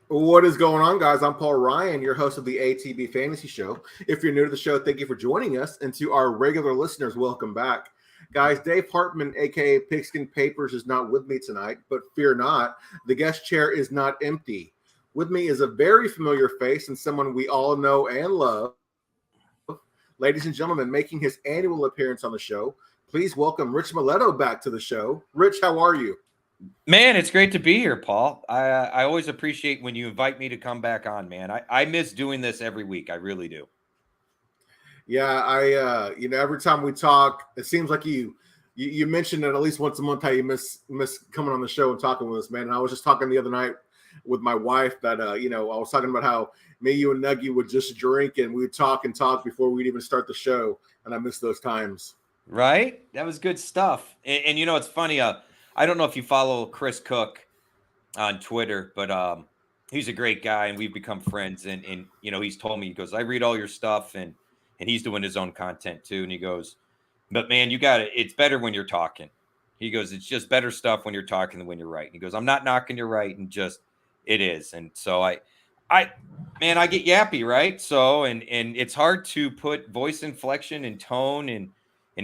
What is going on, guys? I'm Paul Ryan, your host of the ATB Fantasy Show. If you're new to the show, thank you for joining us. And to our regular listeners, welcome back. Guys, Dave Hartman, a.k.a. PigskinPapers, is not with me tonight, but fear not, the guest chair is not empty. With me is a very familiar face and someone we all know and love. Ladies and gentlemen, making his annual appearance on the show, please welcome Rich Maletto back to the show. Rich, how are you? Man, it's great to be here, Paul. I always appreciate when you invite me to come back on, man. I miss doing this every week. I really do. Yeah, every time we talk, it seems like you mentioned it at least once a month how you miss coming on the show and talking with us, man. And I was just talking the other night with my wife that I was talking about how me, you, and Nuggy would just drink and we would talk and talk before we'd even start the show, and I miss those times. Right? That was good stuff. And it's funny. I don't know if you follow Chris Cook on Twitter, but he's a great guy, and we've become friends. And he's told me, he goes, I read all your stuff, and he's doing his own content too. And he goes, but man, it's better when you're talking. He goes, it's just better stuff when you're talking than when you're writing. He goes, I'm not knocking your writing, just it is. And so I get yappy, right? So and it's hard to put voice inflection and tone and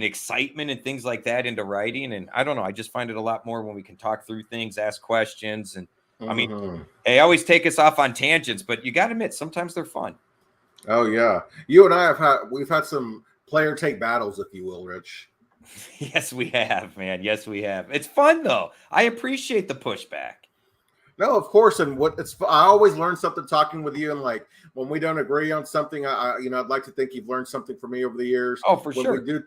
excitement and things like that into writing. And I don't know, I just find it a lot more when we can talk through things, ask questions. And I mean, they always take us off on tangents, but you got to admit, sometimes they're fun. Oh yeah. You and I we've had some player take battles, if you will, Rich. Yes, we have, man. Yes, we have. It's fun though. I appreciate the pushback. No, of course. And I always learn something talking with you. And like when we don't agree on something, I'd like to think you've learned something from me over the years. Oh, for sure. When we do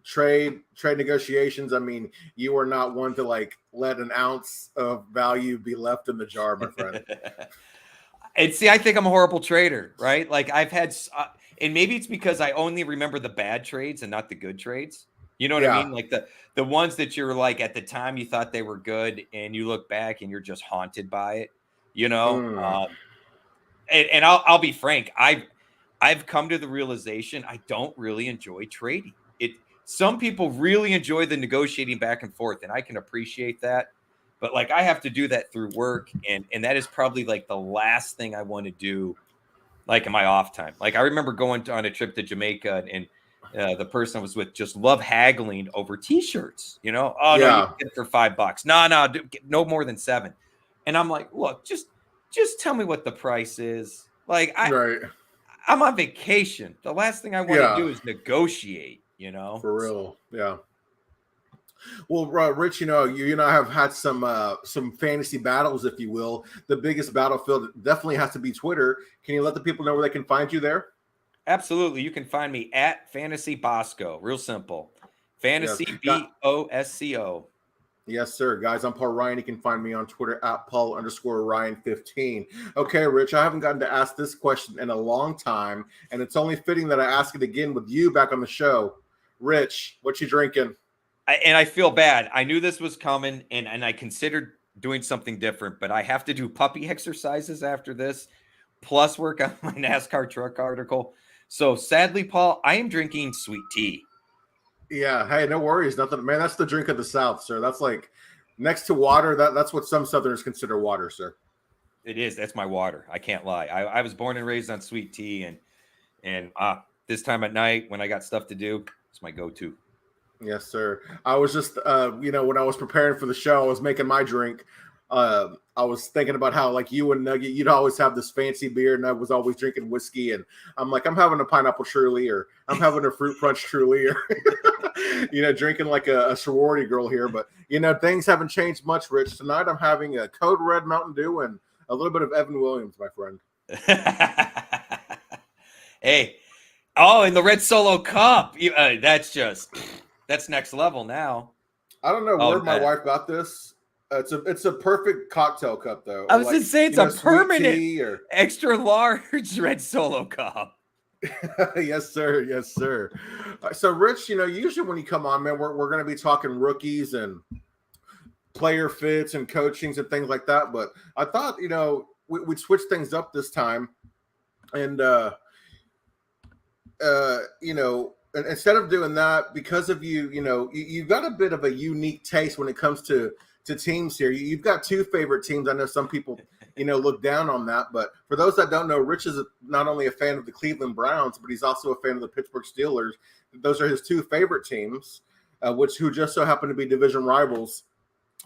trade negotiations, I mean, you are not one to like let an ounce of value be left in the jar, my friend. And see, I think I'm a horrible trader, right? Like I've had, and maybe it's because I only remember the bad trades and not the good trades. You know what I mean? Like the ones that you're like at the time you thought they were good, and you look back and you're just haunted by it. And I'll be frank, I've come to the realization I don't really enjoy trading. Some people really enjoy the negotiating back and forth, and I can appreciate that. But like I have to do that through work, and that is probably like the last thing I want to do, like in my off time. Like I remember going on a trip to Jamaica, and the person I was with just love haggling over T-shirts. No, you can get it for $5. No, no more than $7. And I'm like, look, just tell me what the price is. Like I'm on vacation. The last thing I want to do is negotiate. For real. Yeah. Well, Rich, you and I have had some fantasy battles, if you will. The biggest battlefield definitely has to be Twitter. Can you let the people know where they can find you there? Absolutely. You can find me at Fantasy Bosco. Real simple. Fantasy BOSCO. Yes, sir. Guys, I'm Paul Ryan. You can find me on Twitter at Paul_Ryan15. Okay, Rich, I haven't gotten to ask this question in a long time, and it's only fitting that I ask it again with you back on the show. Rich, what you drinking? And I feel bad. I knew this was coming, and I considered doing something different, but I have to do puppy exercises after this, plus work on my NASCAR truck article. So sadly, Paul, I am drinking sweet tea. Yeah. Hey, no worries. Nothing, man. That's the drink of the South, sir. That's like next to water. That's what some Southerners consider water, sir. It is. That's my water. I can't lie. I was born and raised on sweet tea, and this time at night when I got stuff to do, it's my go-to. Yes, sir. I was just, when I was preparing for the show, I was making my drink. I was thinking about how, like, you and Nugget, you'd always have this fancy beer, and I was always drinking whiskey. And I'm like, I'm having a pineapple Truly, or I'm having a fruit punch Truly, or, drinking like a sorority girl here. But, things haven't changed much, Rich. Tonight I'm having a Code Red Mountain Dew and a little bit of Evan Williams, my friend. Hey. Oh, and the Red Solo Cup. That's next level now. I don't know where my wife got this. It's a perfect cocktail cup, though. I was going to say it's a permanent extra large Red Solo Cup. Yes, sir. Yes, sir. So, Rich, usually when you come on, man, we're going to be talking rookies and player fits and coachings and things like that. But I thought, we'd switch things up this time. And, and instead of doing that, because of you've got a bit of a unique taste when it comes to teams here. You've got two favorite teams. I know some people look down on that. But for those that don't know, Rich is not only a fan of the Cleveland Browns, but he's also a fan of the Pittsburgh Steelers. Those are his two favorite teams, who just so happen to be division rivals.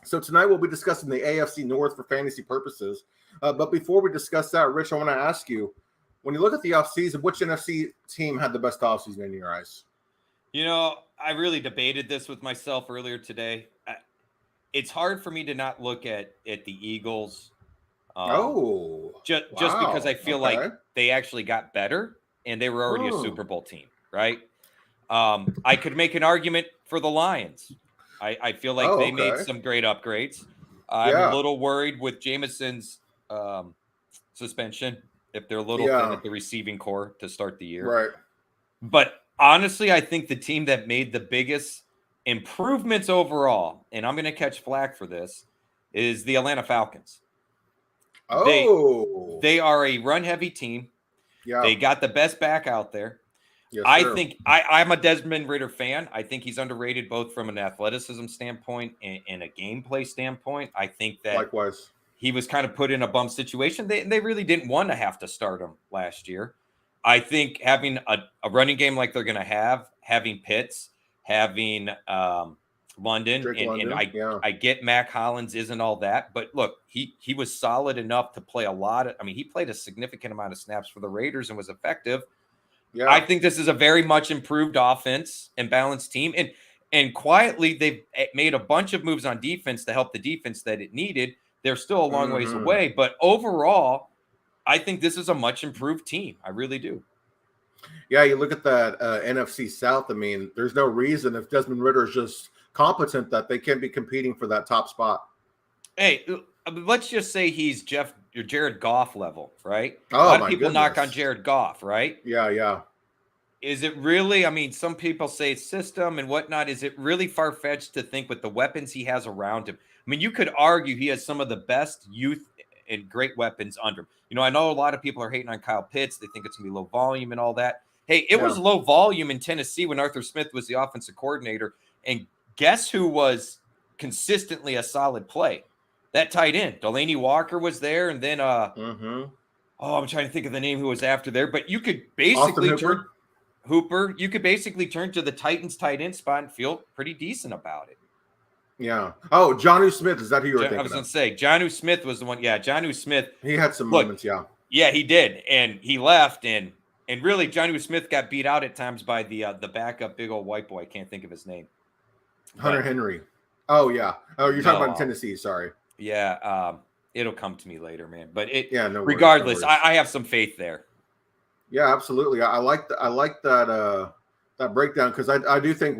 So tonight we'll be discussing the AFC North for fantasy purposes. But before we discuss that, Rich, I want to ask you, when you look at the offseason, which NFC team had the best offseason in your eyes? I really debated this with myself earlier today. It's hard for me to not look at the Eagles. Just because I feel like they actually got better and they were already a Super Bowl team, right? I could make an argument for the Lions. I feel like they made some great upgrades. I'm a little worried with Jameson's suspension if they're a little thin at the receiving core to start the year. Right. But honestly, I think the team that made the biggest improvements overall, and I'm going to catch flack for this, is the Atlanta Falcons. They are a run-heavy team. Yeah. They got the best back out there. Yes, think I'm a Desmond Ridder fan. I think he's underrated both from an athleticism standpoint and a gameplay standpoint. I think that likewise he was kind of put in a bum situation. They really didn't want to have to start him last year. I think having a running game like they're going to have, having Pitts, having London, and I get Mac Hollins isn't all that, but look, he was solid enough to play he played a significant amount of snaps for the Raiders and was effective. Yeah. I think this is a very much improved offense and balanced team. And quietly, they've made a bunch of moves on defense to help the defense that it needed. They're still a long ways away. But overall, I think this is a much improved team. I really do. Yeah, you look at that NFC South. I mean, there's no reason if Desmond Ridder is just competent that they can't be competing for that top spot. Hey, let's just say he's Jared Goff level, right? A lot of people knock on Jared Goff, right? Yeah. Is it really? I mean, some people say system and whatnot. Is it really far-fetched to think with the weapons he has around him? I mean, you could argue he has some of the best youth and great weapons under him. I know a lot of people are hating on Kyle Pitts. They think it's going to be low volume and all that. Hey, it was low volume in Tennessee when Arthur Smith was the offensive coordinator. And guess who was consistently a solid play? That tight end, Delaney Walker, was there, and then I'm trying to think of the name who was after there, but you could basically turn Hooper. You could basically turn to the Titans tight end spot and feel pretty decent about it. Yeah. Oh, Jonnu Smith, is that who you were thinking? I was going to say Jonnu Smith was the one. Yeah, Jonnu Smith. He had some moments. Yeah. Yeah, he did, and he left, and really Jonnu Smith got beat out at times by the backup big old white boy. I can't think of his name. Hunter Henry. Oh yeah. Oh, you're talking about Tennessee. Sorry. Yeah, it'll come to me later, man. But regardless, I have some faith there. Yeah, absolutely. I like that breakdown because I do think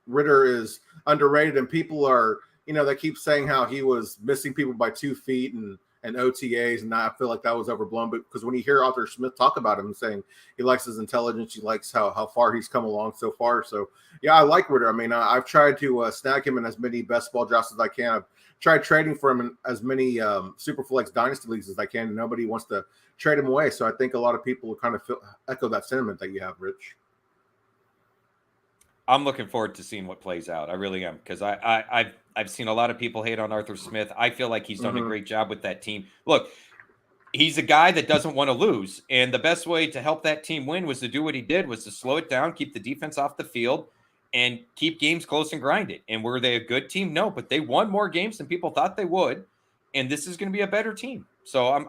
Ridder is underrated, and people are they keep saying how he was missing people by 2 feet and OTAs, and I feel like that was overblown. But because when you hear Arthur Smith talk about him saying he likes his intelligence, he likes how far he's come along so far. So yeah, I like Ridder. I mean, I've tried to snag him in as many best ball drafts as I can. I've tried trading for him in as many Superflex dynasty leagues as I can. And nobody wants to trade him away. So I think a lot of people will kind of echo that sentiment that you have, Rich. I'm looking forward to seeing what plays out. I really am, because I've seen a lot of people hate on Arthur Smith. I feel like he's done a great job with that team. Look, he's a guy that doesn't want to lose, and the best way to help that team win was to do what he did, was to slow it down, keep the defense off the field, and keep games close and grind it. And were they a good team? No, but they won more games than people thought they would, and this is going to be a better team. So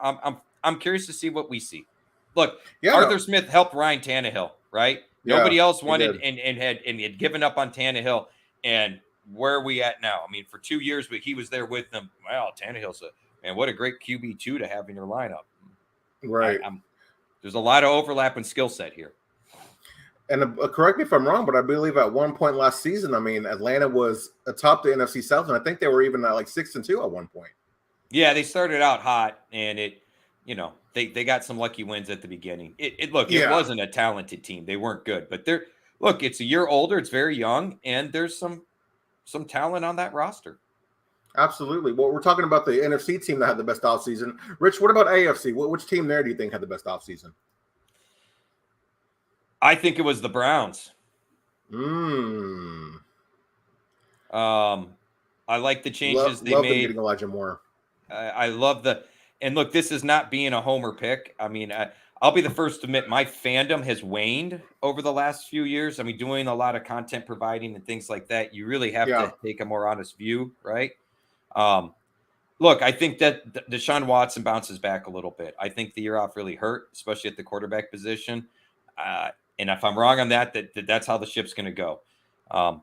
I'm curious to see what we see. Look, Arthur Smith helped Ryan Tannehill, right? Nobody else wanted and had given up on Tannehill. And where are we at now? I mean, for 2 years, but he was there with them. Wow, Tannehill's what a great QB2 to have in your lineup. Right. There's a lot of overlap in skill set here. And correct me if I'm wrong, but I believe at one point last season, I mean, Atlanta was atop the NFC South, and I think they were even at like 6-2 at one point. Yeah, they started out hot, and they got some lucky wins at the beginning. It wasn't a talented team. They weren't good, but it's a year older. It's very young, and there's some talent on that roster. Absolutely. Well, we're talking about the NFC team that had the best offseason. Rich, what about AFC? Which team there do you think had the best offseason? I think it was the Browns. I like the changes they made. Getting Elijah Moore. I love And look, this is not being a homer pick. I mean, I'll be the first to admit my fandom has waned over the last few years. I mean, doing a lot of content providing and things like that, you really have to take a more honest view, right? Look, I think that Deshaun Watson bounces back a little bit. I think the year off really hurt, especially at the quarterback position. And if I'm wrong on that's how the ship's going to go.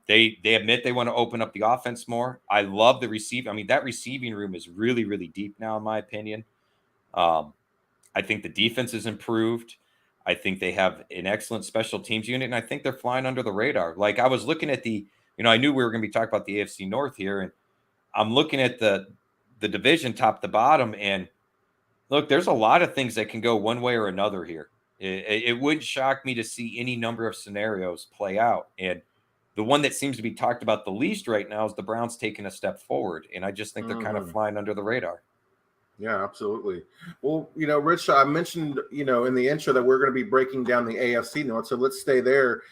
They admit they want to open up the offense more. I love the receive. I mean, that receiving room is really, really deep now, in my opinion. I think the defense is improved. I think they have an excellent special teams unit, and I think they're flying under the radar. Like, I was looking at I knew we were going to be talking about the AFC North here, and I'm looking at the division top to bottom, and look, there's a lot of things that can go one way or another here. It wouldn't shock me to see any number of scenarios play out. And the one that seems to be talked about the least right now is the Browns taking a step forward. And I just think they're kind of flying under the radar. Yeah, absolutely. Well, Rich, I mentioned, in the intro that we're going to be breaking down the AFC North. So let's stay there.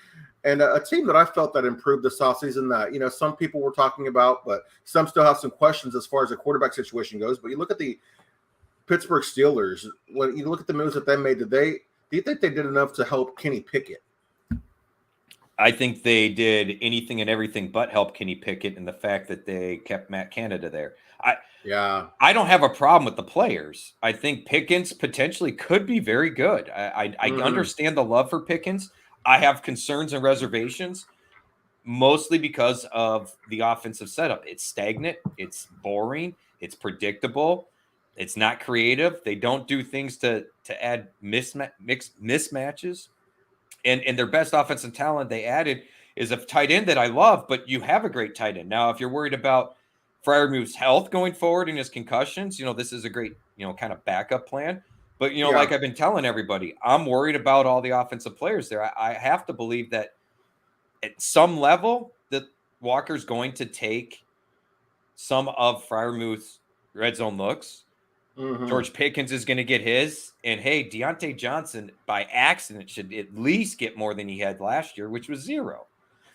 And a team that I felt that improved this offseason that, some people were talking about, but some still have some questions as far as the quarterback situation goes. But you look at the Pittsburgh Steelers, when you look at the moves that they made, do you think they did enough to help Kenny Pickett? I think they did anything and everything but help Kenny Pickett, in the fact that they kept Matt Canada there. I don't have a problem with the players. I think Pickens potentially could be very good. I understand the love for Pickens. I have concerns and reservations, mostly because of the offensive setup. It's stagnant. It's boring. It's predictable. It's not creative. They don't do things to add mismatches. And their best offensive talent they added is a tight end that I love, but you have a great tight end. Now, if you're worried about Freiermuth's health going forward and his concussions, this is a great, kind of backup plan. But, like I've been telling everybody, I'm worried about all the offensive players there. I have to believe that at some level that Walker's going to take some of Freiermuth's red zone looks. George Pickens is going to get his. And, hey, Deontay Johnson, by accident, should at least get more than he had last year, which was 0.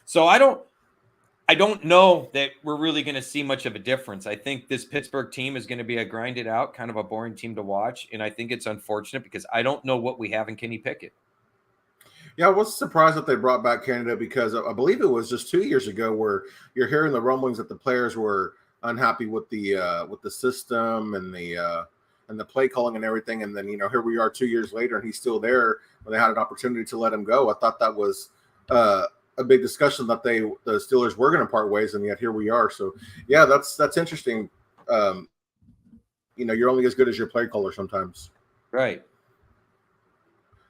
So I don't know that we're really going to see much of a difference. I think this Pittsburgh team is going to be a grinded out, kind of a boring team to watch. And I think it's unfortunate because I don't know what we have in Kenny Pickett. Yeah, I was surprised that they brought back Canada, because I believe it was just 2 years ago where you're hearing the rumblings that the players were unhappy with the system and the play calling and everything. And then, here we are 2 years later and he's still there when they had an opportunity to let him go. I thought that was a big discussion that the Steelers were going to part ways, and yet here we are. So yeah, that's interesting. You're only as good as your play caller sometimes. Right.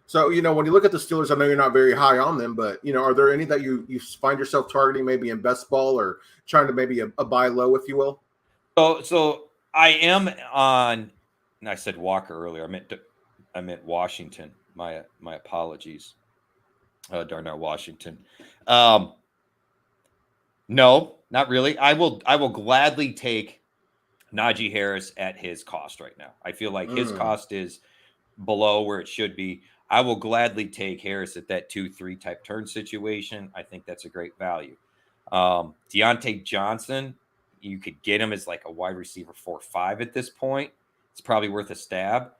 So, when you look at the Steelers, I know you're not very high on them, but, are there any that you find yourself targeting maybe in best ball or trying to maybe a buy low, if you will? So I am on, and I said Walker earlier. I meant Washington. My apologies. Darnell Washington. No, not really. I will gladly take Najee Harris at his cost right now. I feel like his cost is below where it should be. I will gladly take Harris at that 2-3 type turn situation. I think that's a great value. Deontay Johnson, you could get him as like a wide receiver 4-5 at this point. It's probably worth a stab.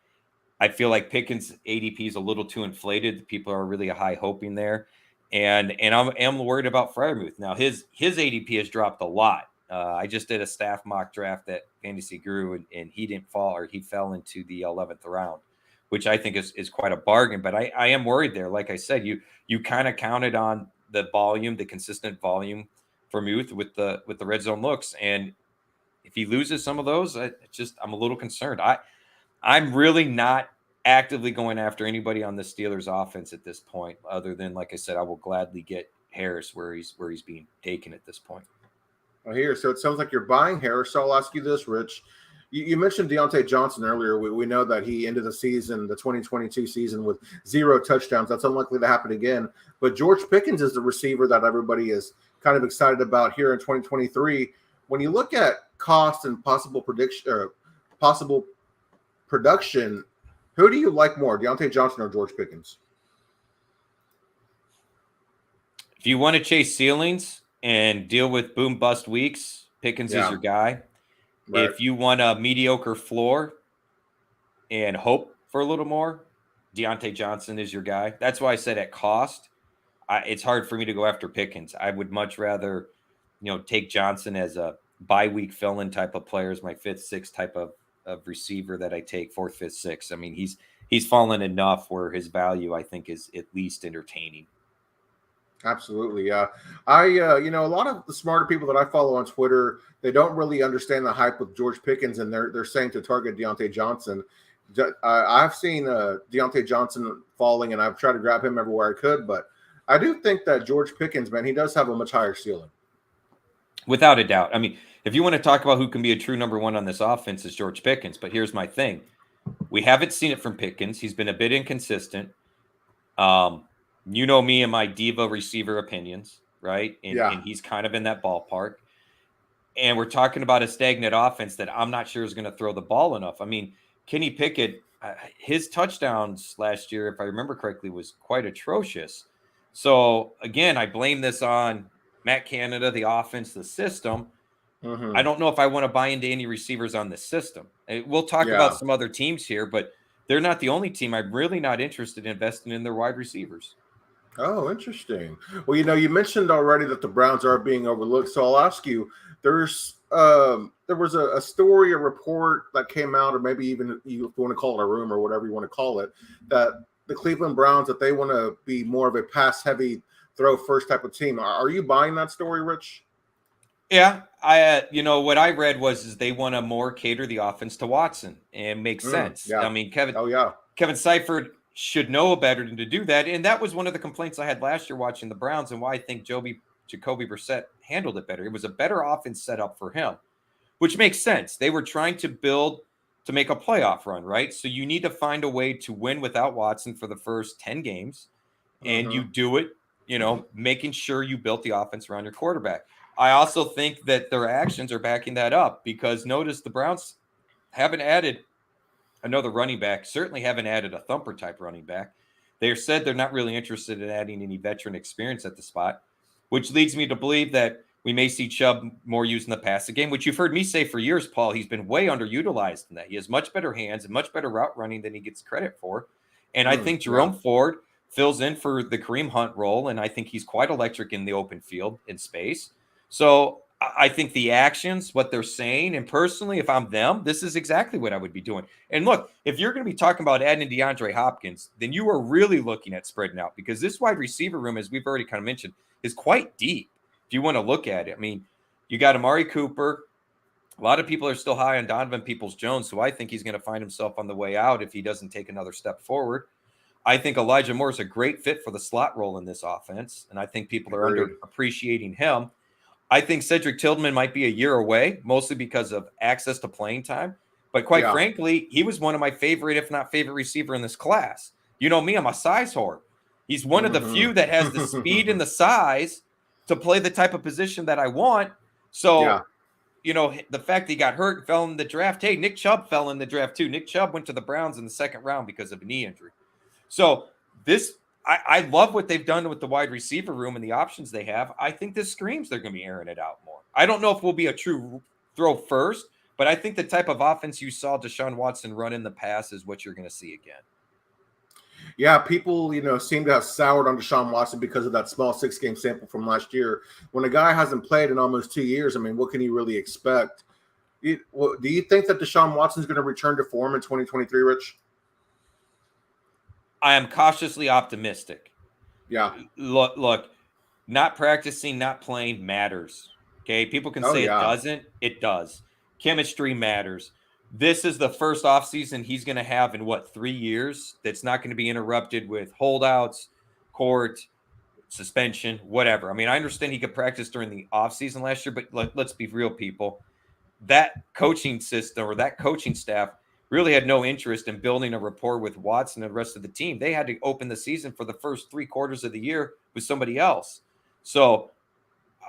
I feel like Pickens' ADP is a little too inflated. People are really high hoping there. And I'm worried about Freiermuth. Now, his ADP has dropped a lot. I just did a staff mock draft that Fantasy grew, and he didn't fall, or he fell into the 11th round, which I think is quite a bargain. But I am worried there. Like I said, you kind of counted on the volume, the consistent volume for Muth with the red zone looks. And if he loses some of those, I'm a little concerned. I'm really not actively going after anybody on the Steelers offense at this point, other than, like I said, I will gladly get Harris where he's being taken at this point. Well, here, so it sounds like you're buying Harris. So I'll ask you this, Rich. You mentioned Deontay Johnson earlier. We know that he ended the season, the 2022 season, with 0 touchdowns. That's unlikely to happen again. But George Pickens is the receiver that everybody is kind of excited about here in 2023. When you look at cost and possible production, who do you like more, Deontay Johnson or George Pickens? If you want to chase ceilings and deal with boom bust weeks, Pickens is your guy. Right. If you want a mediocre floor, and hope for a little more, Deontay Johnson is your guy. That's why I said at cost, it's hard for me to go after Pickens. I would much rather, take Johnson as a bye-week fill-in type of player, as my fifth, sixth type of receiver that I take, fourth, fifth, sixth. I mean, he's fallen enough where his value, I think, is at least entertaining. Absolutely, yeah. A lot of the smarter people that I follow on Twitter, they don't really understand the hype with George Pickens, and they're saying to target Deontay Johnson. I've seen Deontay Johnson falling, and I've tried to grab him everywhere I could, but I do think that George Pickens, man, he does have a much higher ceiling. Without a doubt. I mean, if you want to talk about who can be a true number one on this offense, is George Pickens. But here's my thing. We haven't seen it from Pickens. He's been a bit inconsistent. You know me and my diva receiver opinions, right? And he's kind of in that ballpark. And we're talking about a stagnant offense that I'm not sure is going to throw the ball enough. I mean, Kenny Pickett, his touchdowns last year, if I remember correctly, was quite atrocious. So, again, I blame this on Matt Canada, the offense, the system. Mm-hmm. I don't know if I want to buy into any receivers on this system. We'll talk about some other teams here, but they're not the only team. I'm really not interested in investing in their wide receivers. Oh, interesting. Well, you mentioned already that the Browns are being overlooked. So I'll ask you, there was a story, a report that came out, or maybe even if you want to call it a rumor or whatever you want to call it, that the Cleveland Browns, that they want to be more of a pass-heavy, throw-first type of team. Are you buying that story, Rich? Yeah, what I read is they want to more cater the offense to Watson, and makes sense. Yeah. I mean, Kevin Seifert should know better than to do that, and that was one of the complaints I had last year watching the Browns, and why I think Jacoby Brissett handled it better. It was a better offense set up for him, which makes sense. They were trying to build to make a playoff run, right? So you need to find a way to win without Watson for the first 10 games, and you do it, making sure you built the offense around your quarterback. I also think that their actions are backing that up, because notice the Browns haven't added another running back, certainly haven't added a thumper type running back. They said they're not really interested in adding any veteran experience at the spot, which leads me to believe that we may see Chubb more used in the passing game, which you've heard me say for years, Paul. He's been way underutilized in that. He has much better hands and much better route running than he gets credit for. And I think Jerome Ford fills in for the Kareem Hunt role, and I think he's quite electric in the open field in space. So I think the actions, what they're saying, and personally, if I'm them, this is exactly what I would be doing. And look, if you're going to be talking about adding DeAndre Hopkins, then you are really looking at spreading out, because this wide receiver room, as we've already kind of mentioned, is quite deep if you want to look at it. I mean, you got Amari Cooper. A lot of people are still high on Donovan Peoples-Jones, so I think he's going to find himself on the way out if he doesn't take another step forward. I think Elijah Moore is a great fit for the slot role in this offense, and I think people are underappreciating him. I think Cedric Tillman might be a year away, mostly because of access to playing time. But quite frankly, he was one of my favorite, if not favorite, receiver in this class. You know me, I'm a size whore. He's one of the few that has the speed and the size to play the type of position that I want. So, the fact that he got hurt and fell in the draft. Hey, Nick Chubb fell in the draft too. Nick Chubb went to the Browns in the second round because of a knee injury. So I love what they've done with the wide receiver room and the options they have. I think this screams they're going to be airing it out more. I don't know if we'll be a true throw first, but I think the type of offense you saw Deshaun Watson run in the past is what you're going to see again. Yeah, people, seem to have soured on Deshaun Watson because of that small 6-game sample from last year. When a guy hasn't played in almost 2 years, I mean, what can you really expect? Do you think that Deshaun Watson is going to return to form in 2023, Rich? I am cautiously optimistic. Yeah. Look, not practicing, not playing matters. Okay, people can say it doesn't. It does. Chemistry matters. This is the first offseason he's going to have in 3 years that's not going to be interrupted with holdouts, court, suspension, whatever. I mean, I understand he could practice during the offseason last year, but let's be real, people. That coaching system or that coaching staff really had no interest in building a rapport with Watson and the rest of the team. They had to open the season for the first 3 quarters of the year with somebody else. So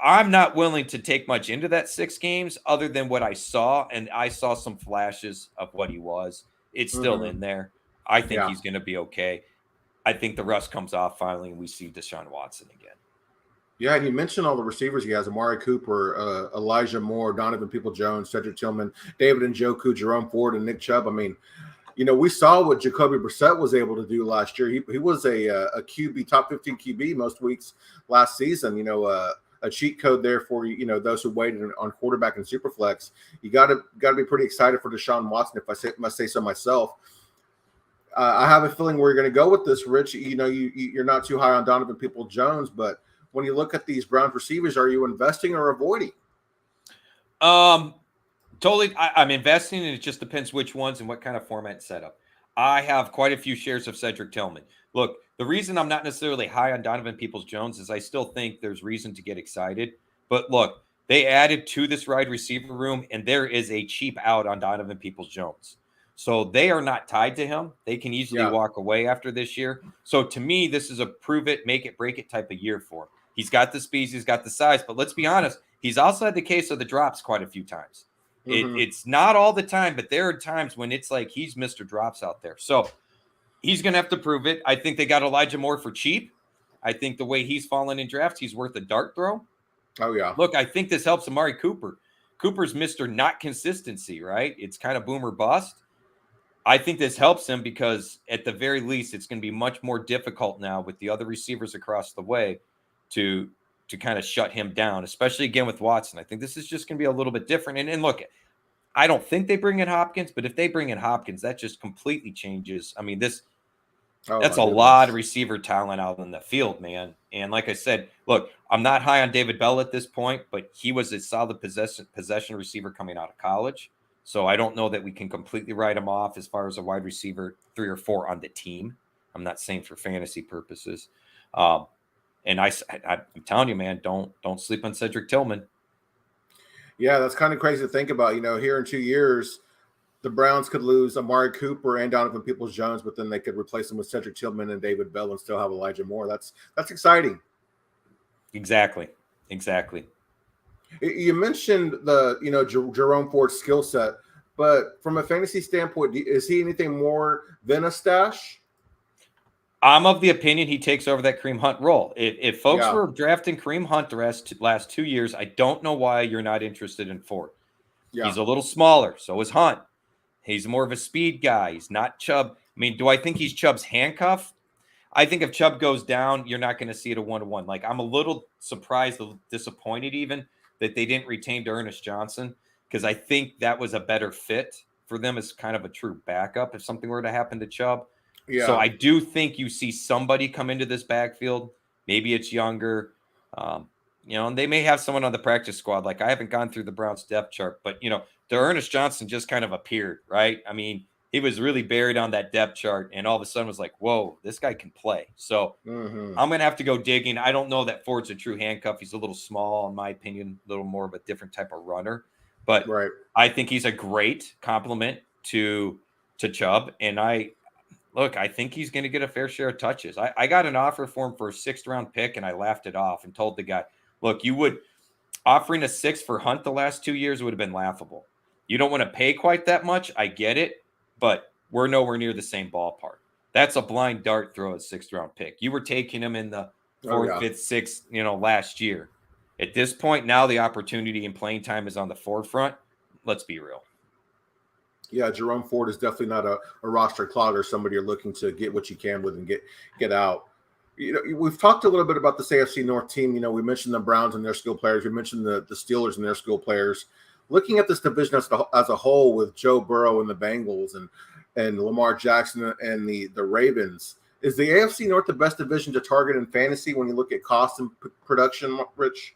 I'm not willing to take much into that 6 games other than what I saw, and I saw some flashes of what he was. It's still in there. I think he's going to be okay. I think the rust comes off finally, and we see Deshaun Watson again. Yeah, and you mentioned all the receivers he has: Amari Cooper, Elijah Moore, Donovan Peoples-Jones, Cedric Tillman, David Njoku, Jerome Ford, and Nick Chubb. I mean, we saw what Jacoby Brissett was able to do last year. He was a QB, top 15 QB most weeks last season. A cheat code there for those who waited on quarterback and superflex. You got to be pretty excited for Deshaun Watson, if I must say so myself. I have a feeling where you're going to go with this, Rich. You're not too high on Donovan Peoples-Jones, but when you look at these Browns receivers, are you investing or avoiding? Totally. I'm investing, and it just depends which ones and what kind of format setup. I have quite a few shares of Cedric Tillman. Look, the reason I'm not necessarily high on Donovan Peoples-Jones is I still think there's reason to get excited. But look, they added to this wide receiver room, and there is a cheap out on Donovan Peoples-Jones. So they are not tied to him. They can easily walk away after this year. So to me, this is a prove it, make it, break it type of year for him. He's got the speed, he's got the size, but let's be honest, he's also had the case of the drops quite a few times. It's not all the time, but there are times when it's like he's Mr. Drops out there. So he's going to have to prove it. I think they got Elijah Moore for cheap. I think the way he's fallen in drafts, he's worth a dart throw. Oh, yeah. Look, I think this helps Amari Cooper. Cooper's Mr. Not Consistency, right? It's kind of boom or bust. I think this helps him because at the very least, it's going to be much more difficult now with the other receivers across the way to kind of shut him down, especially again with Watson. I think this is just going to be a little bit different. And look, I don't think they bring in Hopkins, but if they bring in Hopkins, that just completely changes. I mean, that's a lot of receiver talent out in the field, man. And like I said, look, I'm not high on David Bell at this point, but he was a solid possession receiver coming out of college. So I don't know that we can completely write him off as far as a wide receiver 3 or 4 on the team. I'm not saying for fantasy purposes. And I'm telling you, man, don't sleep on Cedric Tillman. Yeah, that's kind of crazy to think about. Here in 2 years, the Browns could lose Amari Cooper and Donovan Peoples-Jones, but then they could replace them with Cedric Tillman and David Bell and still have Elijah Moore. That's exciting. Exactly. You mentioned the Jerome Ford's skill set, but from a fantasy standpoint, is he anything more than a stash? I'm of the opinion he takes over that Kareem Hunt role. If folks were drafting Kareem Hunt the last 2 years, I don't know why you're not interested in Ford. Yeah. He's a little smaller, so is Hunt. He's more of a speed guy. He's not Chubb. I mean, do I think he's Chubb's handcuff? I think if Chubb goes down, you're not going to see it a 1-to-1. Like, I'm a little surprised, disappointed even, that they didn't retain Ernest Johnson, because I think that was a better fit for them as kind of a true backup if something were to happen to Chubb. Yeah. So I do think you see somebody come into this backfield. Maybe it's younger. And they may have someone on the practice squad. Like, I haven't gone through the Browns depth chart, but, Ernest Johnson just kind of appeared, right? I mean, he was really buried on that depth chart, and all of a sudden was like, whoa, this guy can play. So I'm going to have to go digging. I don't know that Ford's a true handcuff. He's a little small, in my opinion, a little more of a different type of runner. But I think he's a great compliment to Chubb. And I think he's going to get a fair share of touches. I got an offer for him for a 6th-round pick, and I laughed it off and told the guy, look, offering a 6 for Hunt the last 2 years would have been laughable. You don't want to pay quite that much. I get it, but we're nowhere near the same ballpark. That's a blind dart throw at 6th-round pick. You were taking him in the 4th, 5th, 6th, last year. At this point, now the opportunity and playing time is on the forefront. Let's be real. Yeah, Jerome Ford is definitely not a roster clogger, somebody you're looking to get what you can with and get out. We've talked a little bit about this AFC North team. We mentioned the Browns and their skill players. We mentioned the Steelers and their skill players. Looking at this division as a whole with Joe Burrow and the Bengals and Lamar Jackson and the Ravens, is the AFC North the best division to target in fantasy when you look at cost and production, Rich?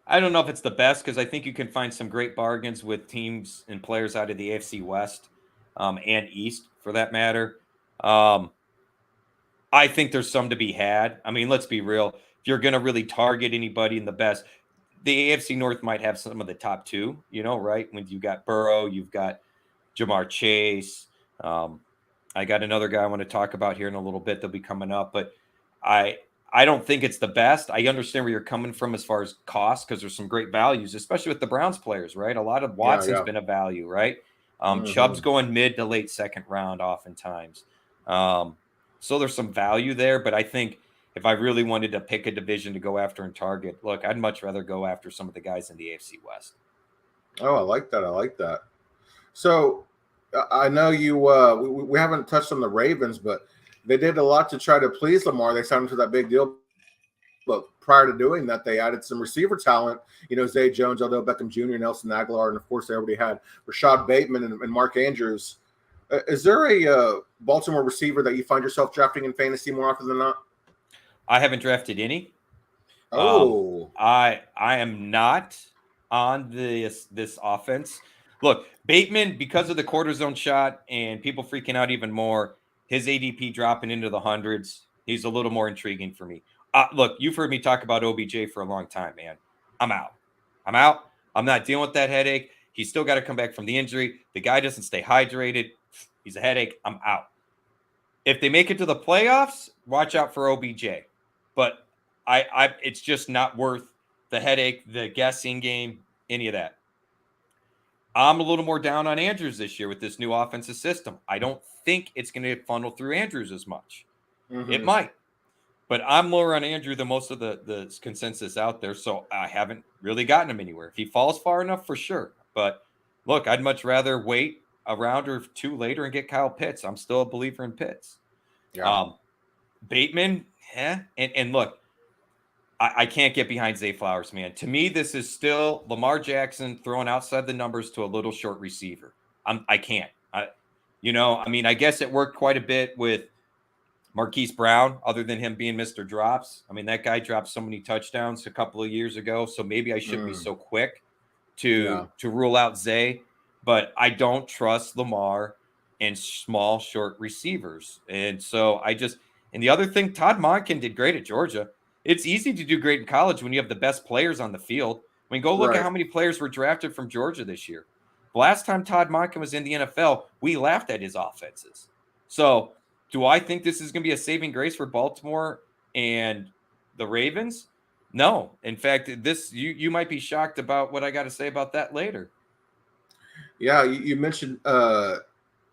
I don't know if it's the best, because I think you can find some great bargains with teams and players out of the AFC West and East, for that matter. I think there's some to be had. I mean, let's be real. If you're going to really target anybody in the best, the AFC North might have some of the top 2, right? When you've got Burrow, you've got Jamar Chase. I got another guy I want to talk about here in a little bit that'll be coming up, but I don't think it's the best. I understand where you're coming from as far as cost, because there's some great values, especially with the Browns players, right? A lot of Watson's been a value, right? Chubb's going mid to late 2nd round oftentimes. So there's some value there, but I think if I really wanted to pick a division to go after and target, look, I'd much rather go after some of the guys in the AFC West. Oh, I like that. So I know you. We haven't touched on the Ravens, but they did a lot to try to please Lamar. They signed him to that big deal, but prior to doing that, they added some receiver talent. Zay Jones, Odell Beckham Jr., Nelson Aguilar, and of course they already had Rashad Bateman and Mark Andrews. Is there a Baltimore receiver that you find yourself drafting in fantasy more often than not? I haven't drafted any. Oh, I am not on this offense. Look, Bateman, because of the quarter zone shot and people freaking out even more, his ADP dropping into the hundreds, he's a little more intriguing for me. Look, you've heard me talk about OBJ for a long time, man. I'm out. I'm not dealing with that headache. He's still got to come back from the injury. The guy doesn't stay hydrated. He's a headache. I'm out. If they make it to the playoffs, watch out for OBJ. But it's just not worth the headache, the guessing game, any of that. I'm a little more down on Andrews this year with this new offensive system. I don't think it's going to funnel through Andrews as much. Mm-hmm. It might. But I'm lower on Andrew than most of the consensus out there, so I haven't really gotten him anywhere. If he falls far enough, for sure. But, look, I'd much rather wait a round or two later and get Kyle Pitts. I'm still a believer in Pitts. Yeah. Bateman, and look, I can't get behind Zay Flowers, man. To me, this is still Lamar Jackson throwing outside the numbers to a little short receiver. I can't. I guess it worked quite a bit with Marquise Brown, other than him being Mr. Drops. I mean, that guy dropped so many touchdowns a couple of years ago, so maybe I shouldn't be so quick to rule out Zay. But I don't trust Lamar and small, short receivers. And so and the other thing, Todd Monken did great at Georgia. It's easy to do great in college when you have the best players on the field. I mean, go look at how many players were drafted from Georgia this year. The last time Todd Monken was in the NFL, we laughed at his offenses. So do I think this is going to be a saving grace for Baltimore and the Ravens? No. In fact, you might be shocked about what I got to say about that later. Yeah, you mentioned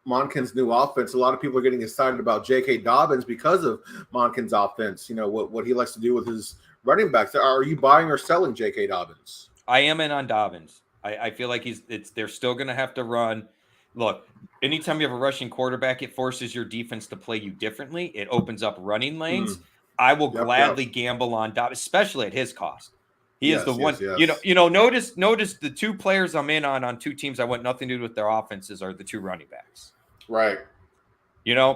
Monken's new offense. A lot of people are getting excited about J.K. Dobbins because of Monken's offense. What he likes to do with his running backs. Are you buying or selling J.K. Dobbins? I am in on Dobbins. I feel like they're still going to have to run. Look, anytime you have a rushing quarterback, it forces your defense to play you differently. It opens up running lanes. I will gladly gamble on Dobbins, especially at his cost. He is the one. Yes. Notice the two players I'm in on two teams I want nothing to do with their offenses are the two running backs. Right.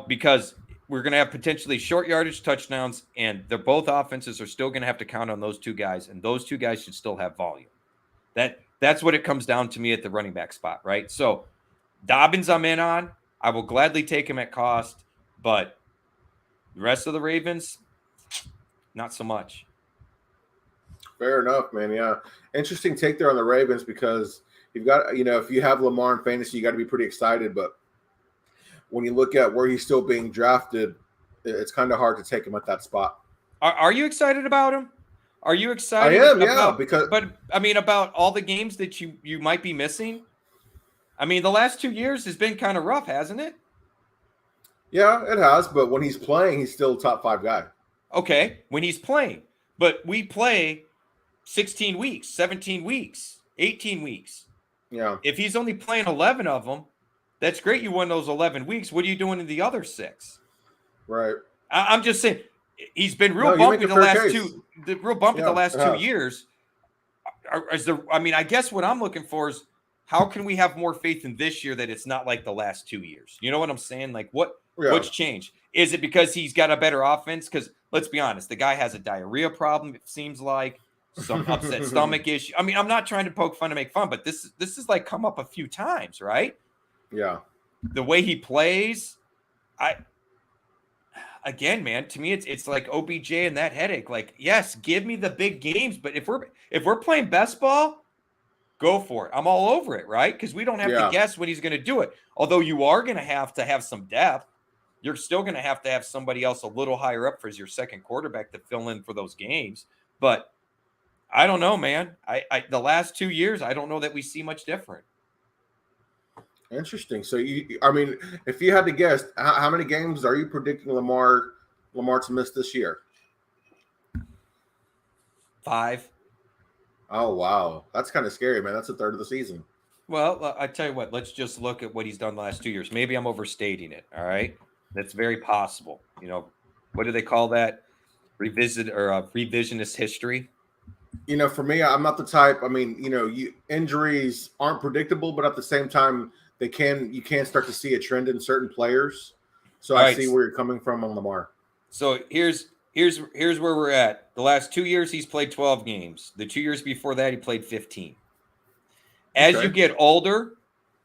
Because we're going to have potentially short yardage touchdowns, and they're both offenses are still going to have to count on those two guys, and those two guys should still have volume. That's what it comes down to me at the running back spot, right? So Dobbins I'm in on. I will gladly take him at cost, but the rest of the Ravens, not so much. Fair enough, man. Yeah. Interesting take there on the Ravens because you've got, if you have Lamar in fantasy, you got to be pretty excited. But when you look at where he's still being drafted, it's kind of hard to take him at that spot. Are you excited about him? Are you excited? I am, yeah. About all the games that you might be missing? I mean, the last 2 years has been kind of rough, hasn't it? Yeah, it has. But when he's playing, he's still a top 5 guy. Okay, when he's playing. But we play 16 weeks, 17 weeks, 18 weeks. Yeah. If he's only playing 11 of them, that's great. You won those 11 weeks. What are you doing in the other 6? Right. I'm just saying he's been real bumpy the last the last 2 years. I guess what I'm looking for is how can we have more faith in this year that it's not like the last 2 years? You know what I'm saying? Like what's changed? Is it because he's got a better offense? Because let's be honest, the guy has a diarrhea problem. It seems like some upset stomach issue. I mean, I'm not trying to poke fun to make fun, but this is like come up a few times, right? Yeah. The way he plays, again, man, to me, it's like OBJ and that headache. Like, yes, give me the big games, but if we're playing best ball, go for it. I'm all over it, right? Because we don't have to guess when he's going to do it. Although you are going to have some depth. You're still going to have somebody else a little higher up for your second quarterback to fill in for those games. But I don't know, man. The last 2 years, I don't know that we see much different. Interesting. So if you had to guess, how many games are you predicting Lamar to miss this year? 5. Oh wow, that's kind of scary, man. That's a third of the season. Well, I tell you what, let's just look at what he's done the last 2 years. Maybe I'm overstating it. All right. That's very possible. What do they call that? Revisionist history. For me, I'm not the type. I mean, injuries aren't predictable, but at the same time, you can start to see a trend in certain players. So All I right. see where you're coming from on Lamar. So here's where we're at. The last 2 years, he's played 12 games. The 2 years before that, he played 15. As you get older,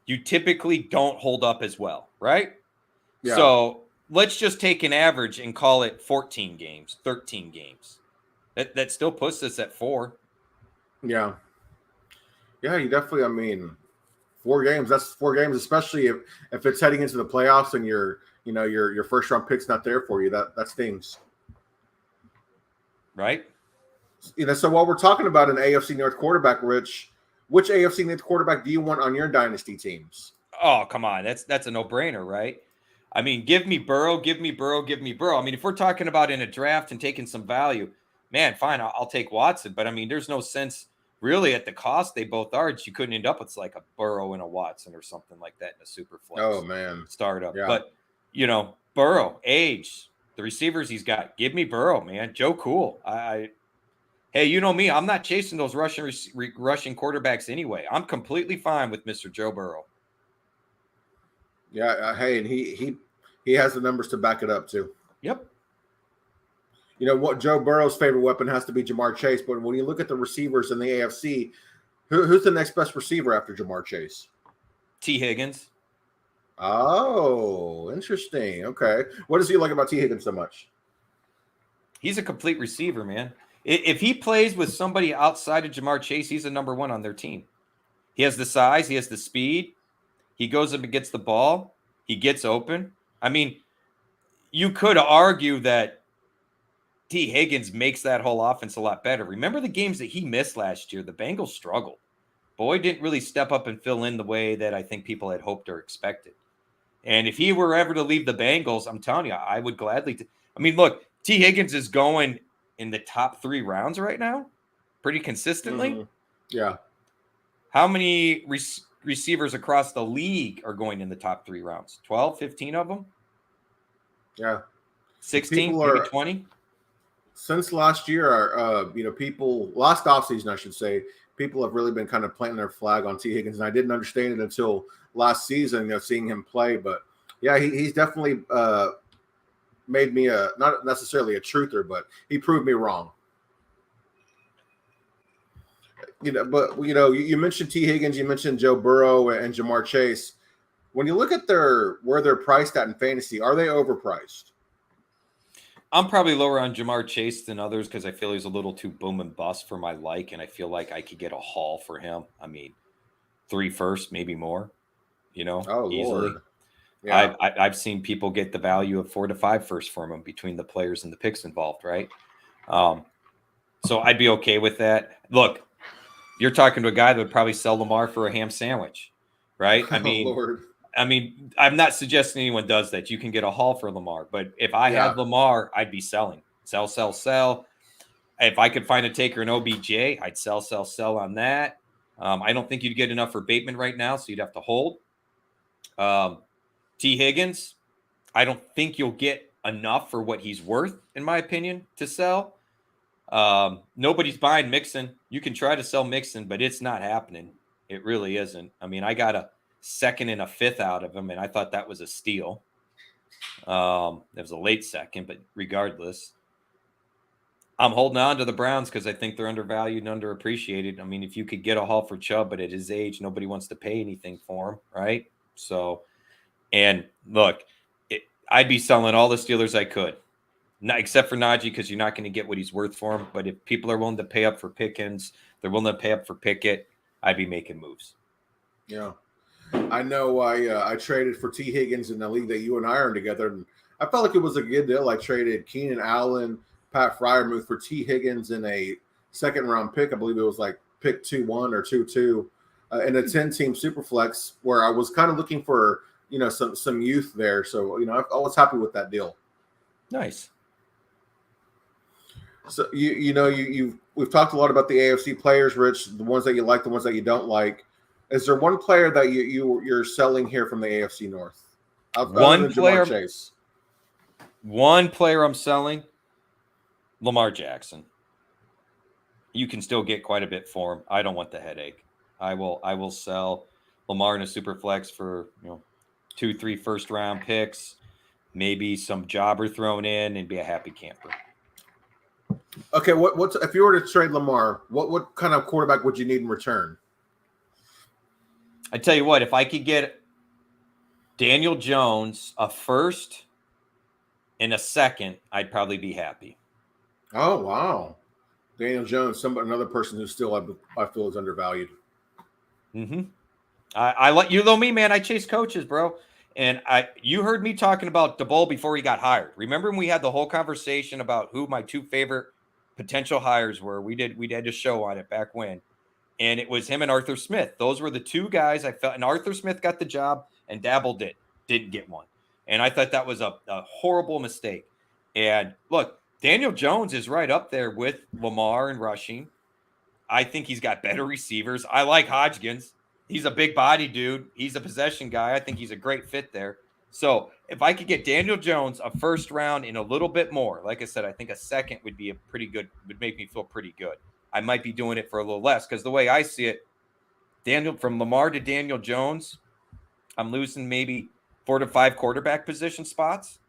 you typically don't hold up as well, right? Yeah. So let's just take an average and call it 14 games, 13 games. That still puts us at 4. Yeah. Yeah, you definitely, 4 games, that's 4 games, especially if it's heading into the playoffs and your first round pick's not there for you. That stings. Right? So while we're talking about an AFC North quarterback, Rich, which AFC North quarterback do you want on your dynasty teams? Oh, come on. That's a no-brainer, right? I mean, give me Burrow, give me Burrow, give me Burrow. I mean, if we're talking about in a draft and taking some value, man, fine, I'll take Watson. But I mean, there's no sense really at the cost they both are. You couldn't end up with like a Burrow and a Watson or something like that in a super flex. Oh man, startup. Yeah. But Burrow, age, the receivers he's got. Give me Burrow, man. Joe Cool. Hey, you know me. I'm not chasing those rushing quarterbacks anyway. I'm completely fine with Mr. Joe Burrow. Yeah, hey, and he has the numbers to back it up too. Yep. You know what? Joe Burrow's favorite weapon has to be Jamar Chase. But when you look at the receivers in the AFC, who's the next best receiver after Jamar Chase? T. Higgins. Oh, interesting. Okay. What does he like about T. Higgins so much? He's a complete receiver, man. If he plays with somebody outside of Jamar Chase, he's a number 1 on their team. He has the size. He has the speed. He goes up and gets the ball. He gets open. I mean, you could argue that T. Higgins makes that whole offense a lot better. Remember the games that he missed last year? The Bengals struggled. Boyd didn't really step up and fill in the way that I think people had hoped or expected. And if he were ever to leave the Bengals, I'm telling you, I would gladly. Look, T. Higgins is going in the top 3 rounds right now, pretty consistently. Mm-hmm. Yeah. How many receivers across the league are going in the top 3 rounds? 12, 15 of them? Yeah. 16, maybe 20? Since last year, last offseason, I should say, people have really been kind of planting their flag on T. Higgins, and I didn't understand it until last season, seeing him play. But yeah, he's definitely made me not necessarily a truther, but he proved me wrong. You mentioned T. Higgins, you mentioned Joe Burrow and Jamar Chase. When you look at where they're priced at in fantasy, are they overpriced? I'm probably lower on Jamar Chase than others because I feel he's a little too boom and bust for my like, and I feel like I could get a haul for him. 3 firsts, maybe more, easily. Lord. Yeah. I've seen people get the value of 4 to 5 firsts for him between the players and the picks involved, right? So I'd be okay with that. Look, you're talking to a guy that would probably sell Lamar for a ham sandwich, right? Lord. I'm not suggesting anyone does that. You can get a haul for Lamar, but if I had Lamar, I'd be selling. Sell. If I could find a taker in OBJ, I'd sell on that. I don't think you'd get enough for Bateman right now, so you'd have to hold. T. Higgins, I don't think you'll get enough for what he's worth, in my opinion, to sell. Nobody's buying Mixon. You can try to sell Mixon, but it's not happening. It really isn't. I got a 2nd and a 5th out of him, and I thought that was a steal. It was a late 2nd, but regardless, I'm holding on to the Browns because I think they're undervalued and underappreciated. If you could get a haul for Chubb, but at his age, nobody wants to pay anything for him, right? So, and look, I'd be selling all the Steelers I could. Not, except for Najee, because you're not going to get what he's worth for him. But if people are willing to pay up for Pickens, they're willing to pay up for Pickett, I'd be making moves. Yeah. I know I traded for T. Higgins in the league that you and I are in together, and I felt like it was a good deal. I traded Keenan Allen, Pat Freiermuth for T. Higgins in a 2nd-round pick. I believe it was like pick 2-1 or 2-2 in a 10-team Superflex, where I was kind of looking for some youth there. So I was happy with that deal. Nice. So we've talked a lot about the AFC players, Rich, the ones that you like, the ones that you don't like. Is there one player that you're selling here from the AFC North? Other One than player, Jamar Chase. One player I'm selling, Lamar Jackson. You can still get quite a bit for him. I don't want the headache. I will sell Lamar in a super flex for 2-3 first round picks, maybe some jobber thrown in, and be a happy camper. Okay, what's if you were to trade Lamar, what kind of quarterback would you need in return? I tell you what, if I could get Daniel Jones a first and a second, I'd probably be happy. Oh wow, Daniel Jones, another person who still I feel is undervalued. Mm-hmm. I let you know me, man. I chase coaches, bro. And you heard me talking about DeBoll before he got hired. Remember when we had the whole conversation about who my two favorite potential hires were? We did a show on it back when. And it was him and Arthur Smith. Those were the two guys I felt. And Arthur Smith got the job and Dabble didn't get one. And I thought that was a horrible mistake. And look, Daniel Jones is right up there with Lamar in rushing. I think he's got better receivers. I like Hodgkins. He's a big body dude. He's a possession guy. I think he's a great fit there. So if I could get Daniel Jones a first round and a little bit more, like I said, I think a second would be would make me feel pretty good. I might be doing it for a little less because the way I see it, from Lamar to Daniel Jones, I'm losing maybe 4 to 5 quarterback position spots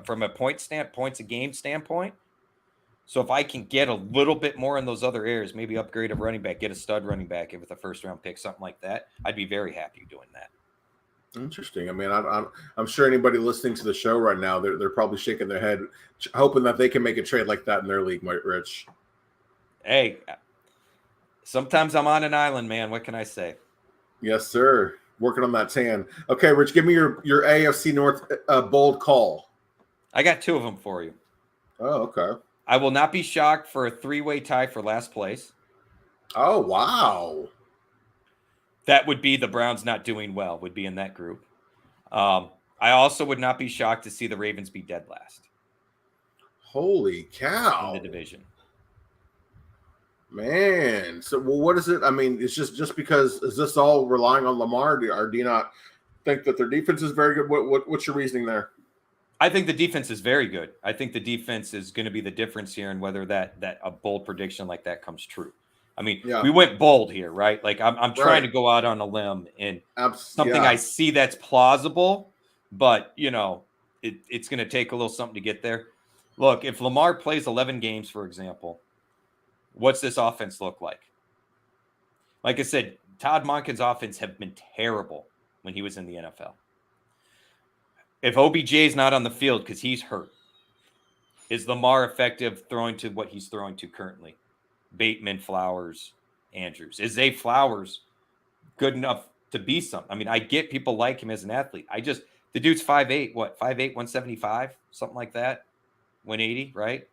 from a points a game standpoint. So if I can get a little bit more in those other areas, maybe upgrade a running back, get a stud running back with a first round pick, something like that, I'd be very happy doing that. Interesting. I mean, I'm sure anybody listening to the show right now, they're probably shaking their head, hoping that they can make a trade like that in their league, Rich. Hey, sometimes I'm on an island, man. What can I say? Yes, sir. Working on that tan. Okay, Rich, give me your AFC North bold call. I got 2 of them for you. Oh, okay. I will not be shocked for a 3-way tie for last place. Oh, wow. That would be the Browns not doing well, would be in that group. I also would not be shocked to see the Ravens be dead last. Holy cow. In the division. Man. So, well, what is it? I mean, it's just because, is this all relying on Lamar? Or do you not think that their defense is very good? What's your reasoning there? I think the defense is very good. I think the defense is going to be the difference here and whether that a bold prediction like that comes true. I mean, we went bold here, right? Like I'm trying to go out on a limb and something I see that's plausible, but it's going to take a little something to get there. Look, if Lamar plays 11 games, for example, what's this offense look like? Like I said, Todd Monken's offense have been terrible when he was in the NFL. If OBJ is not on the field because he's hurt, is Lamar effective throwing to what he's throwing to currently? Bateman, Flowers, Andrews. Is Zay Flowers good enough to be something? I mean, I get people like him as an athlete. The dude's 5'8", 5'8", 175, something like that, 180, right?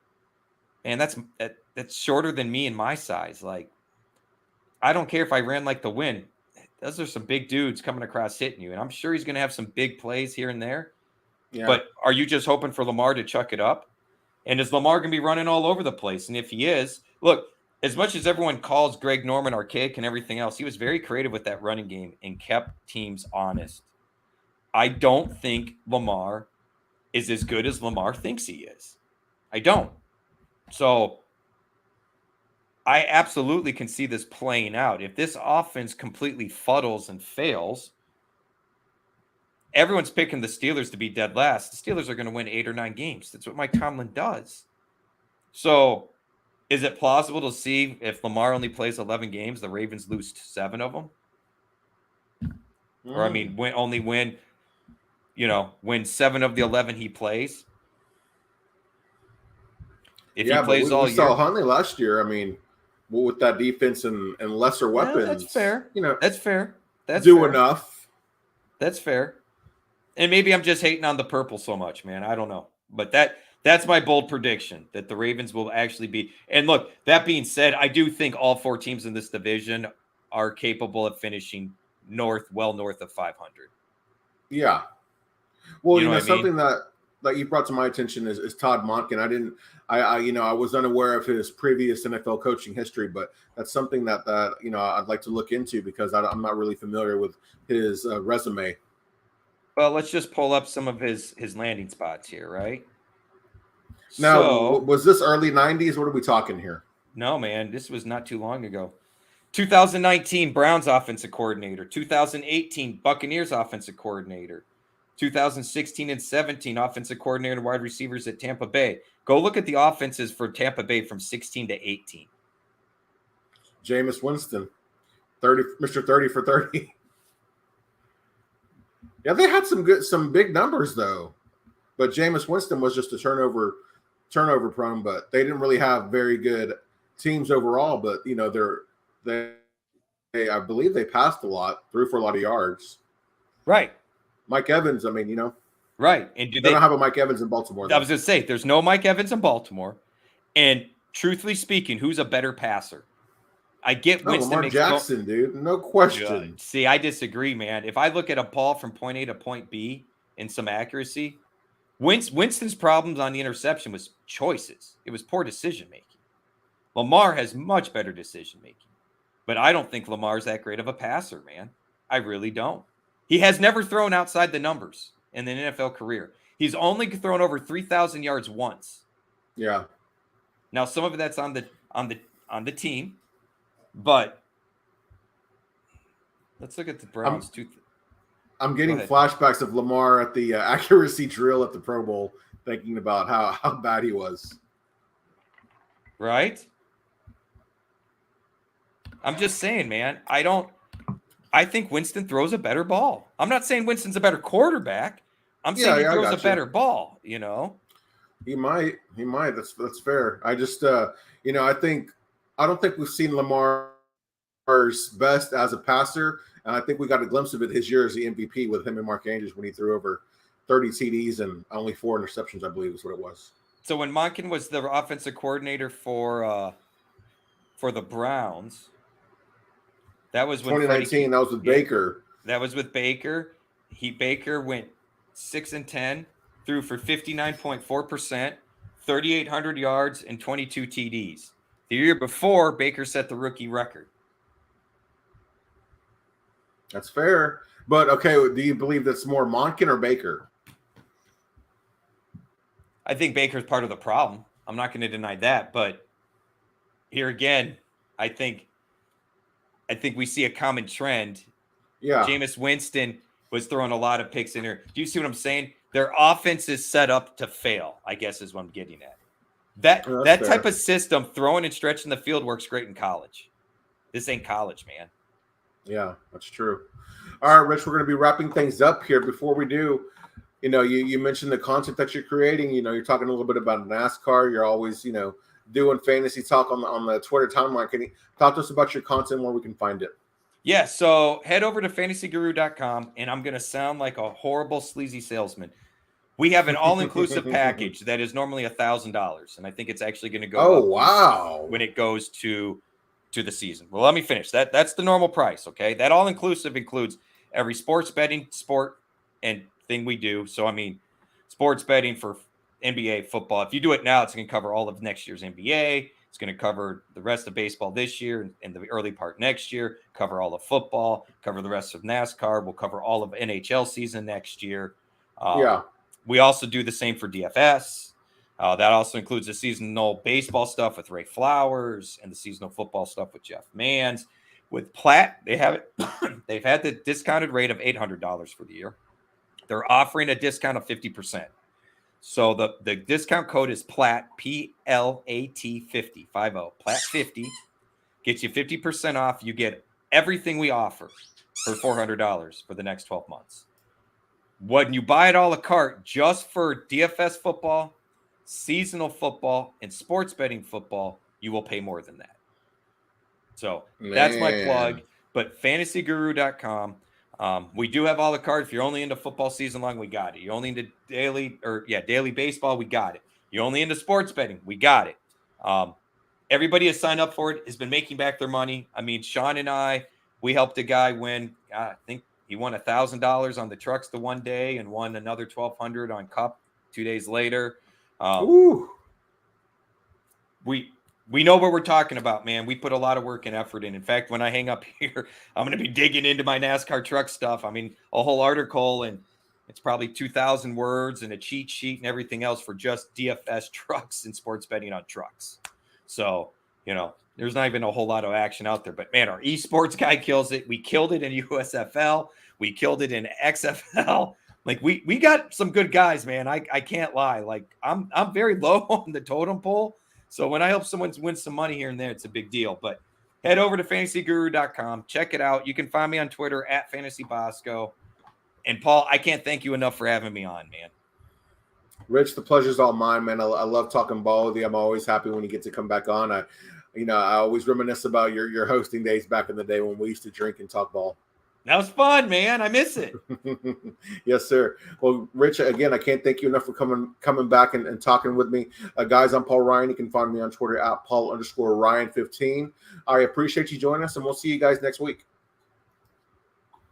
And that's shorter than me and my size. Like, I don't care if I ran like the wind. Those are some big dudes coming across hitting you, and I'm sure he's going to have some big plays here and there. Yeah. But are you just hoping for Lamar to chuck it up? And is Lamar going to be running all over the place? And if he is, look, as much as everyone calls Greg Norman archaic and everything else, he was very creative with that running game and kept teams honest. I don't think Lamar is as good as Lamar thinks he is. I don't. So I absolutely can see this playing out. If this offense completely fuddles and fails, everyone's picking the Steelers to be dead last. The Steelers are going to win 8 or 9 games. That's what Mike Tomlin does. So is it plausible to see if Lamar only plays 11 games, the Ravens lose 7 of them? Or, I mean, win 7 of the 11 he plays? If he plays all year. We saw Huntley last year. I mean, with that defense and lesser weapons. Yeah, that's fair. That's fair. Enough. That's fair. And maybe I'm just hating on the purple so much, man. I don't know. But that's my bold prediction, that the Ravens will actually be. And look, that being said, I do think all 4 teams in this division are capable of finishing well north of 500. Yeah. Well, something that that you brought to my attention is Todd Monken. I was unaware of his previous NFL coaching history, but that's something that I'd like to look into because I'm not really familiar with his resume. Well, let's just pull up some of his landing spots here, right? Now, So, was this early 90s? What are we talking here? No, man, this was not too long ago. 2019 Browns offensive coordinator, 2018 Buccaneers offensive coordinator, 2016 and 17 offensive coordinator and wide receivers at Tampa Bay. Go look at the offenses for Tampa Bay from 16 to 18. Jameis Winston, Mr. 30 for 30. Yeah, they had some big numbers though, but Jameis Winston was just a turnover prone. But they didn't really have very good teams overall. But I believe they passed a lot, threw for a lot of yards. Right. Mike Evans, right. And they don't have a Mike Evans in Baltimore, though. I was going to say, there's no Mike Evans in Baltimore. And truthfully speaking, who's a better passer? I get Winston. Lamar Jackson, dude. No question. See, I disagree, man. If I look at a ball from point A to point B in some accuracy, Winston's problems on the interception was choices. It was poor decision-making. Lamar has much better decision-making. But I don't think Lamar's that great of a passer, man. I really don't. He has never thrown outside the numbers in an NFL career. He's only thrown over 3,000 yards once. Yeah. Now, some of that's on the team, but let's look at the Browns. I'm getting flashbacks of Lamar at the accuracy drill at the Pro Bowl, thinking about how bad he was. Right? I'm just saying, man, I think Winston throws a better ball. I'm not saying Winston's a better quarterback. I'm saying he throws a better ball, He might. That's fair. I just, I don't think we've seen Lamar's best as a passer. And I think we got a glimpse of it his year as the MVP with him and Mark Andrews when he threw over 30 TDs and only 4 interceptions, I believe is what it was. So when Monken was the offensive coordinator for the Browns, that was when 2019. That was with Baker. That was with Baker. Baker went 6-10, threw for 59.4%, 3,800 yards, and 22 TDs. The year before, Baker set the rookie record. That's fair. But, okay, do you believe that's more Monken or Baker? I think Baker's part of the problem. I'm not going to deny that. But here again, I think we see a common trend. Yeah. Jameis Winston was throwing a lot of picks in here. Do you see what I'm saying? Their offense is set up to fail, I guess is what I'm getting at. That type of system, throwing and stretching the field, works great in college. This ain't college, man. Yeah, that's true. All right, Rich, we're going to be wrapping things up here. Before we do, you mentioned the content that you're creating. You're talking a little bit about NASCAR. You're always, doing fantasy talk on the Twitter timeline. Can you talk to us about your content, where we can find it? Yeah, so head over to fantasyguru.com, and I'm going to sound like a horrible, sleazy salesman. We have an all-inclusive package that is normally $1,000, and I think it's actually going to go up when it goes to the season. Well, let me finish. That's the normal price, okay? That all-inclusive includes every sports betting, sport, and thing we do. So, sports betting for NBA, football. If you do it now, it's going to cover all of next year's NBA. It's going to cover the rest of baseball this year and the early part next year, cover all of football, cover the rest of NASCAR. We'll cover all of NHL season next year. We also do the same for DFS. That also includes the seasonal baseball stuff with Ray Flowers and the seasonal football stuff with Jeff Manns. With Platt, they have it. They've had the discounted rate of $800 for the year. They're offering a discount of 50%. So the discount code is Platt, PLAT 50, Platt 50. Gets you 50% off. You get everything we offer for $400 for the next 12 months. When you buy it a la carte, just for DFS football, seasonal football, and sports betting football, you will pay more than that. So that's my plug. But fantasyguru.com. We do have a la carte. If you're only into football season long, we got it. You're only into daily baseball, we got it. You're only into sports betting, we got it. Everybody has signed up for it, has been making back their money. Sean and I, we helped a guy win. I think he won $1,000 on the trucks the one day and won another $1,200 on Cup 2 days later. Ooh. We know what we're talking about, man. We put a lot of work and effort in. In fact, when I hang up here, I'm going to be digging into my NASCAR truck stuff. I mean, a whole article, and it's probably 2,000 words and a cheat sheet and everything else for just DFS trucks and sports betting on trucks. So, there's not even a whole lot of action out there. But, man, our esports guy kills it. We killed it in USFL. We killed it in XFL. Like, we got some good guys, man. I can't lie. Like, I'm very low on the totem pole. So when I help someone win some money here and there, it's a big deal. But head over to fantasyguru.com. Check it out. You can find me on Twitter at FantasyBosco. And Paul, I can't thank you enough for having me on, man. Rich, the pleasure's all mine, man. I love talking ball with you. I'm always happy when you get to come back on. I always reminisce about your hosting days back in the day when we used to drink and talk ball. That was fun, man. I miss it. Yes, sir. Well, Rich, again, I can't thank you enough for coming back and talking with me. Guys, I'm Paul Ryan. You can find me on Twitter at Paul_Ryan15. I appreciate you joining us, and we'll see you guys next week.